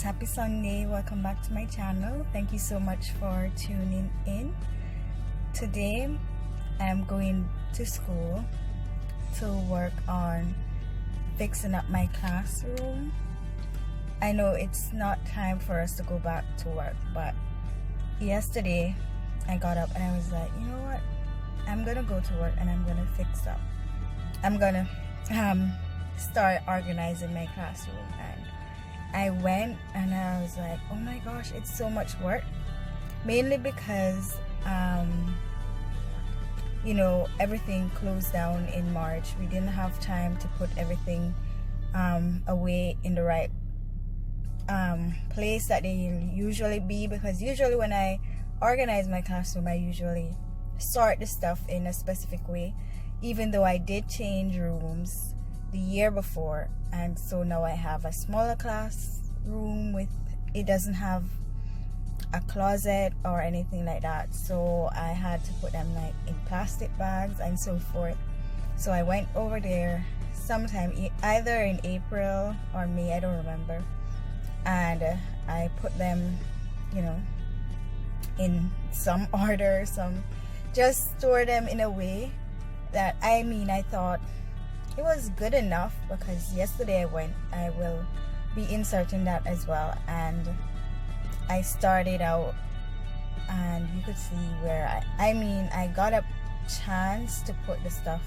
Happy Sunday. Welcome back to my channel. Thank you so much for tuning in. Today I'm going to school to work on fixing up my classroom. I know it's not time for us to go back to work, but yesterday I got up and I was like, you know what, I'm gonna go to work and I'm gonna fix up. I'm gonna start organizing my classroom. And I went and I was like, oh my gosh, it's so much work, mainly because you know, everything closed down in March. We didn't have time to put everything away in the right place that they usually be, because usually when I organize my classroom, I usually sort the stuff in a specific way, even though I did change rooms the year before. And so now I have a smaller classroom with, it doesn't have a closet or anything like that, so I had to put them like in plastic bags and so forth. So I went over there sometime either in April or May, I don't remember, and I put them, you know, in some order, some just store them in a way that, I mean, I thought it was good enough, because yesterday I went, I will be inserting that as well, and I started out and you could see where I got a chance to put the stuff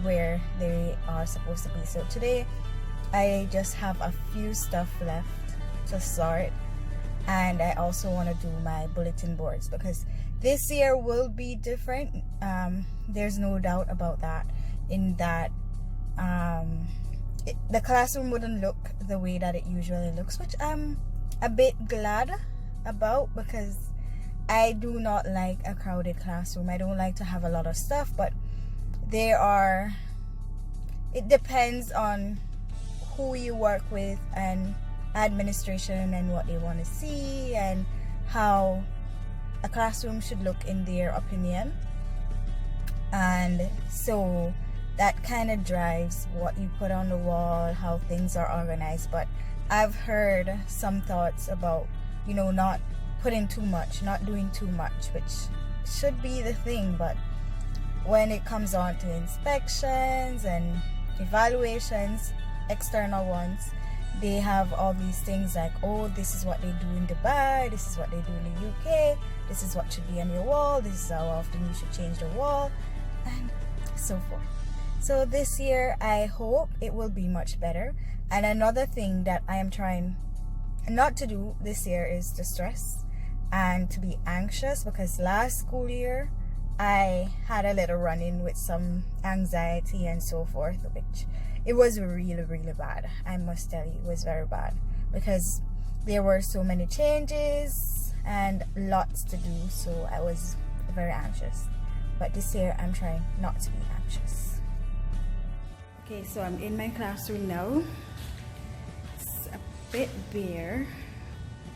where they are supposed to be. So today I just have a few stuff left to sort, and I also want to do my bulletin boards because this year will be different. There's no doubt about that, in that the classroom wouldn't look the way that it usually looks, which I'm a bit glad about, because I do not like a crowded classroom. I don't like to have a lot of stuff, but it depends on who you work with and administration and what they want to see and how a classroom should look in their opinion. And so that kind of drives what you put on the wall, how things are organized. But I've heard some thoughts about, you know, not putting too much, not doing too much, which should be the thing. But when it comes on to inspections and evaluations, external ones, they have all these things like, oh, this is what they do in Dubai, this is what they do in the UK, this is what should be on your wall, this is how often you should change the wall, and so forth. So this year I hope it will be much better. And another thing that I am trying not to do this year is to stress and to be anxious, because last school year I had a little run-in with some anxiety and so forth, which it was really, really bad. I must tell you, it was very bad, because there were so many changes and lots to do, so I was very anxious. But this year I'm trying not to be anxious. Okay, so I'm in my classroom now. It's a bit bare,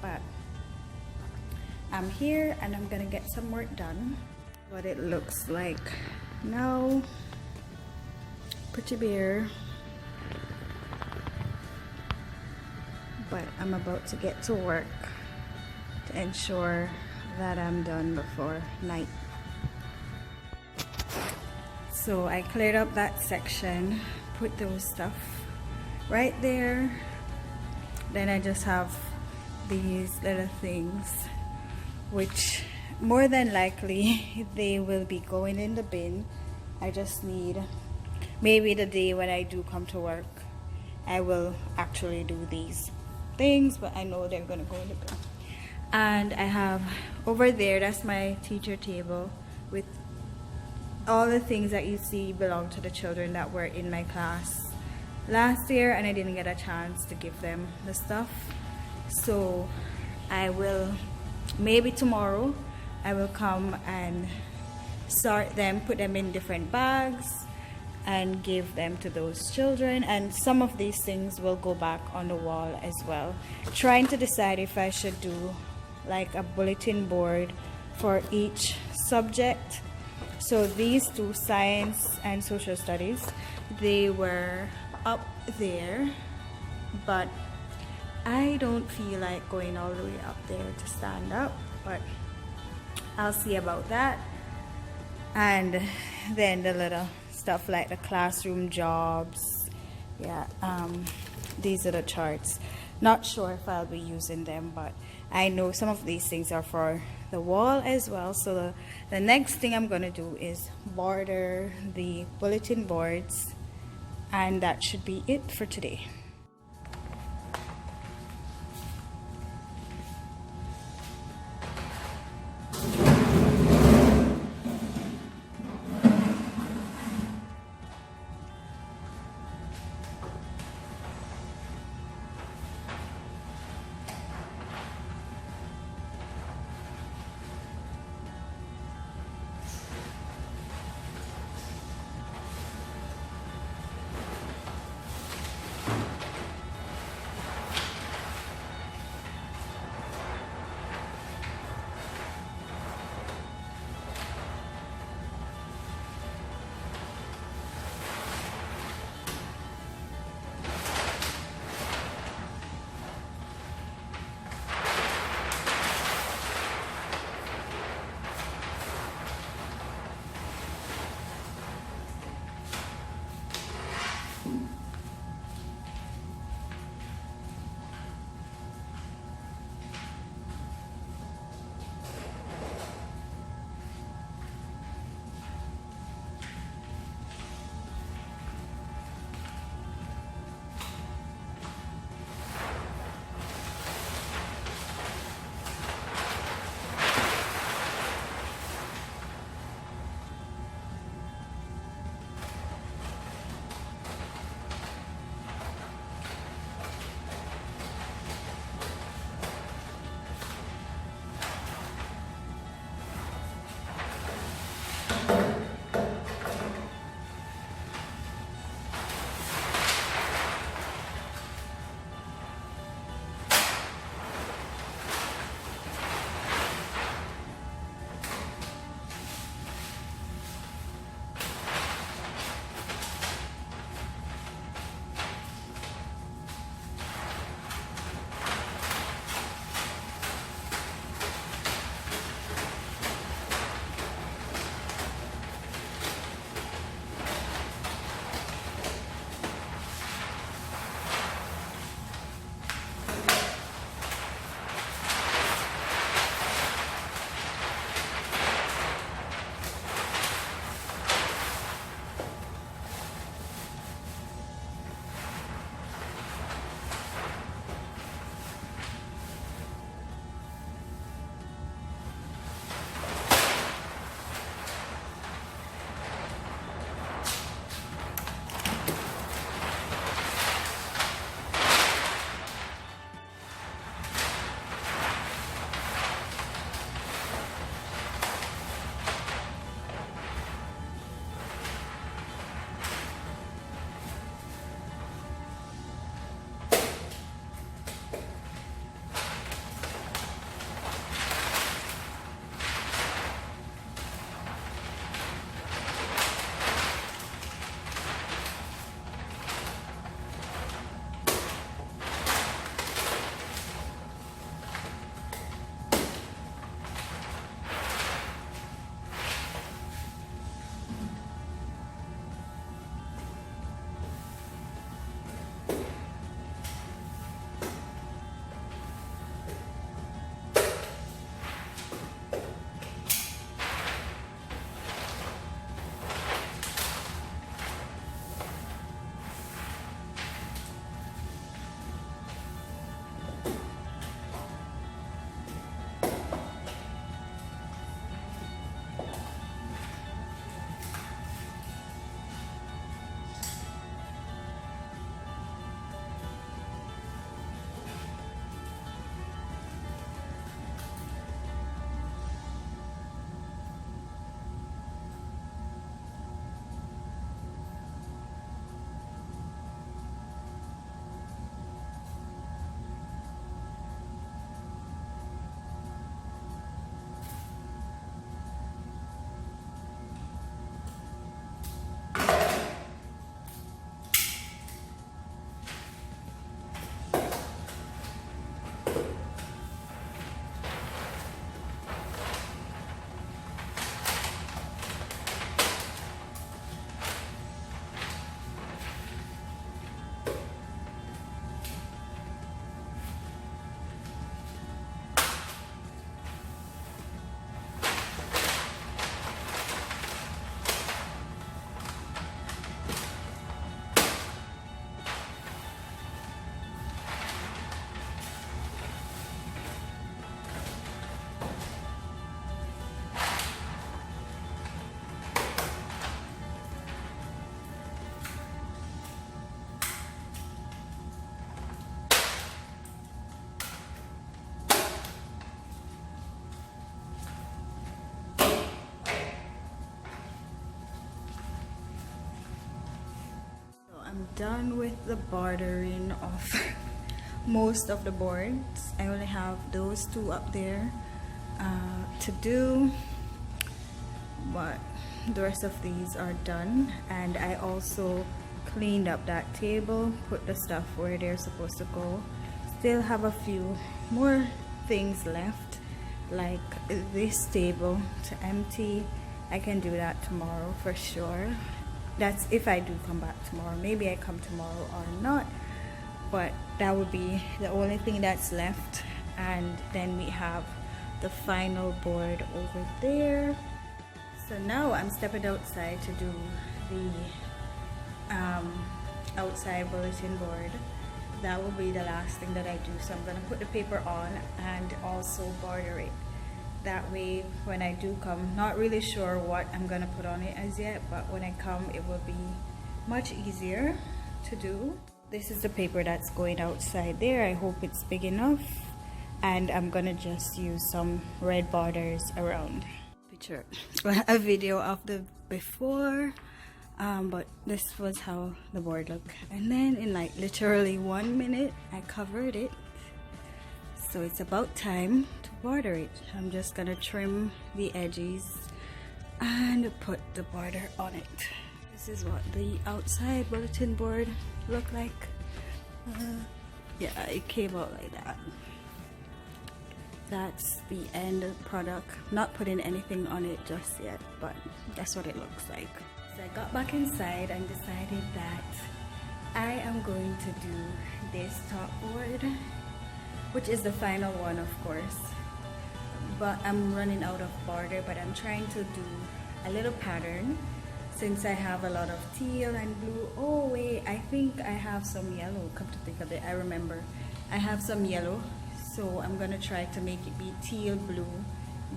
but I'm here and I'm gonna get some work done. What it looks like now, pretty bare, but I'm about to get to work to ensure that I'm done before night. So I cleared up that section, put those stuff right there. Then I just have these little things, which more than likely they will be going in the bin. I just need, maybe the day when I do come to work, I will actually do these things, but I know they're gonna go in the bin. And I have over there, that's my teacher table with all the things that you see belong to the children that were in my class last year, and I didn't get a chance to give them the stuff. So I will, maybe tomorrow, I will come and sort them, put them in different bags and give them to those children. And some of these things will go back on the wall as well. Trying to decide if I should do like a bulletin board for each subject. So these two, science and social studies, they were up there, but I don't feel like going all the way up there to stand up, but I'll see about that. And then the little stuff like the classroom jobs, yeah, these are the charts. Not sure if I'll be using them, but I know some of these things are for the wall as well. So the next thing I'm going to do is border the bulletin boards, and that should be it for today. I'm done with the bordering of most of the boards. I only have those two up there to do, but the rest of these are done. And I also cleaned up that table, put the stuff where they're supposed to go. Still have a few more things left, like this table to empty. I can do that tomorrow for sure. That's if I do come back tomorrow. Maybe I come tomorrow or not, but that would be the only thing that's left. And then we have the final board over there. So now I'm stepping outside to do the outside bulletin board. That will be the last thing that I do. So I'm gonna put the paper on and also border it. That way when I do come, not really sure what I'm gonna put on it as yet, but when I come it will be much easier to do. This is the paper that's going outside there. I hope it's big enough, and I'm gonna just use some red borders around. Picture a video of the before, but this was how the board looked, and then in like literally 1 minute I covered it. So it's about time to border it. I'm just gonna trim the edges and put the border on it. This is what the outside bulletin board looked like. Yeah, it came out like that. That's the end product. Not putting anything on it just yet, but that's what it looks like. So I got back inside and decided that I am going to do this top board, which is the final one, of course. But I'm running out of border, but I'm trying to do a little pattern since I have a lot of teal and blue. Oh wait, I think I have some yellow. Come to think of it, I remember. I have some yellow. So I'm gonna try to make it be teal, blue,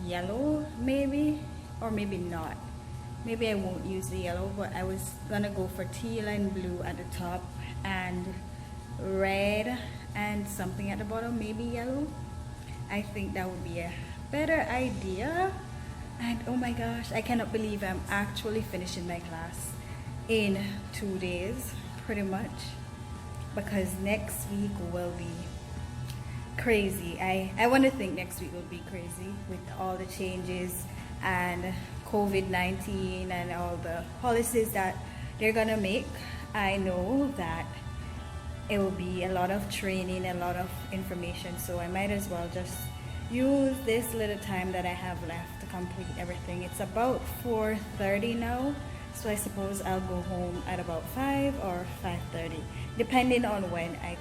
yellow maybe, or maybe not. Maybe I won't use the yellow, but I was gonna go for teal and blue at the top and red and something at the bottom, maybe yellow. I think that would be a better idea. And oh my gosh, I cannot believe I'm actually finishing my class in 2 days, pretty much, because next week will be crazy. I want to think next week will be crazy with all the changes and COVID-19 and all the policies that they're gonna make. I know that it will be a lot of training, a lot of information, so I might as well just use this little time that I have left to complete everything. It's about 4:30 now, so I suppose I'll go home at about 5 or 5:30, depending on when I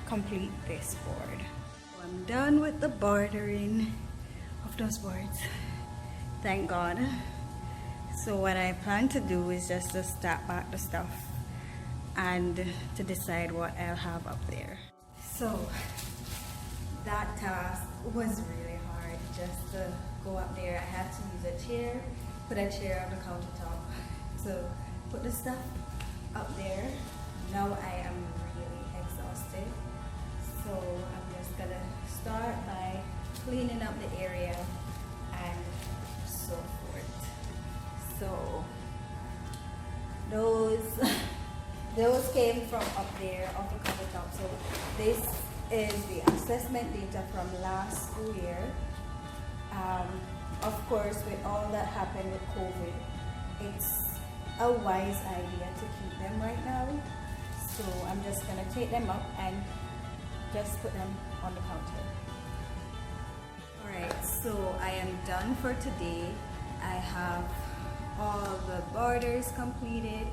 complete this board. So I'm done with the bordering of those boards, thank God. So what I plan to do is just to stack back the stuff and to decide what I'll have up there. So that task was really hard, just to go up there. I had to use a chair, put a chair on the countertop to put the stuff up there. Now I am really exhausted, so I'm just gonna start by cleaning up the area and so forth. So those came from up there off the countertop. So this is the assessment data from last school year. Of course, with all that happened with COVID, it's a wise idea to keep them right now. So I'm just gonna take them up and just put them on the counter. Alright, so I am done for today. I have all the borders completed.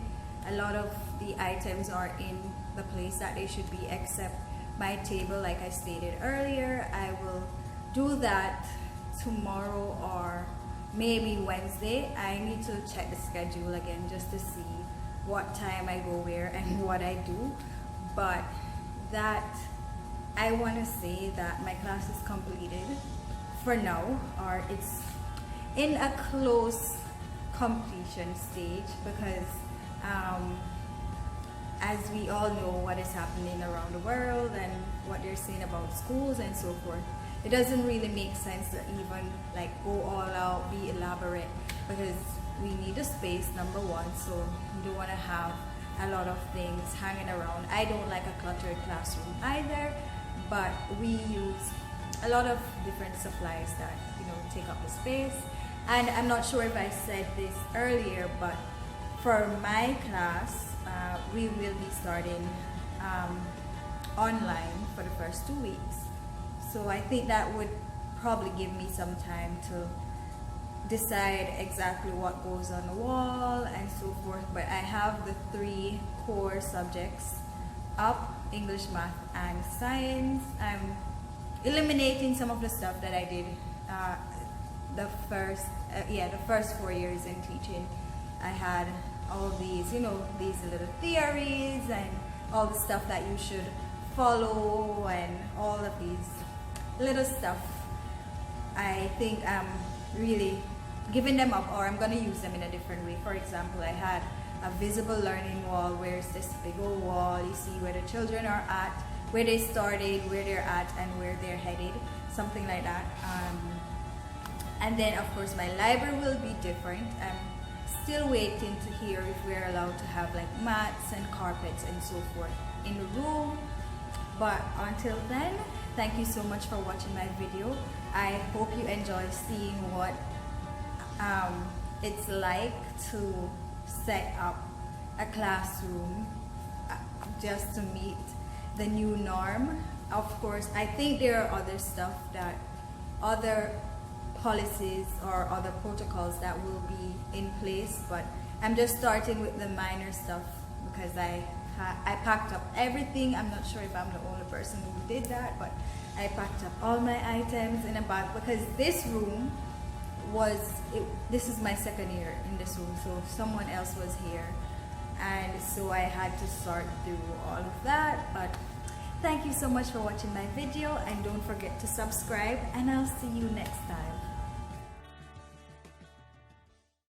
A lot of the items are in the place that they should be, except my table, like I stated earlier. I will do that tomorrow or maybe Wednesday. I need to check the schedule again just to see what time I go where and what I do. But that, I want to say that my class is completed for now, or it's in a close completion stage, because as we all know what is happening around the world and what they're saying about schools and so forth, it doesn't really make sense to even like go all out, be elaborate, because we need a space, number one. So we don't want to have a lot of things hanging around. I don't like a cluttered classroom either, but we use a lot of different supplies that, you know, take up the space. And I'm not sure if I said this earlier, but for my class, we will be starting online for the first 2 weeks. So I think that would probably give me some time to decide exactly what goes on the wall and so forth. But I have the 3 core subjects up: English, math, and science. I'm eliminating some of the stuff that I did the first 4 years in teaching. I had all these, you know, these little theories and all the stuff that you should follow and all of these little stuff. I think I'm really giving them up, or I'm going to use them in a different way. For example, I had a visible learning wall, where it's this big old wall. You see where the children are at, where they started, where they're at, and where they're headed, something like that. And then of course my library will be different. I'm still waiting to hear if we're allowed to have like mats and carpets and so forth in the room. But until then, thank you so much for watching my video. I hope you enjoy seeing what it's like to set up a classroom just to meet the new norm. Of course, I think there are other stuff that, other policies or other protocols that will be in place, but I'm just starting with the minor stuff because I packed up everything. I'm not sure if I'm the only person who did that, but I packed up all my items in a bag because this room this is my second year in this room, so someone else was here, and so I had to sort through all of that. But thank you so much for watching my video, and don't forget to subscribe, and I'll see you next time.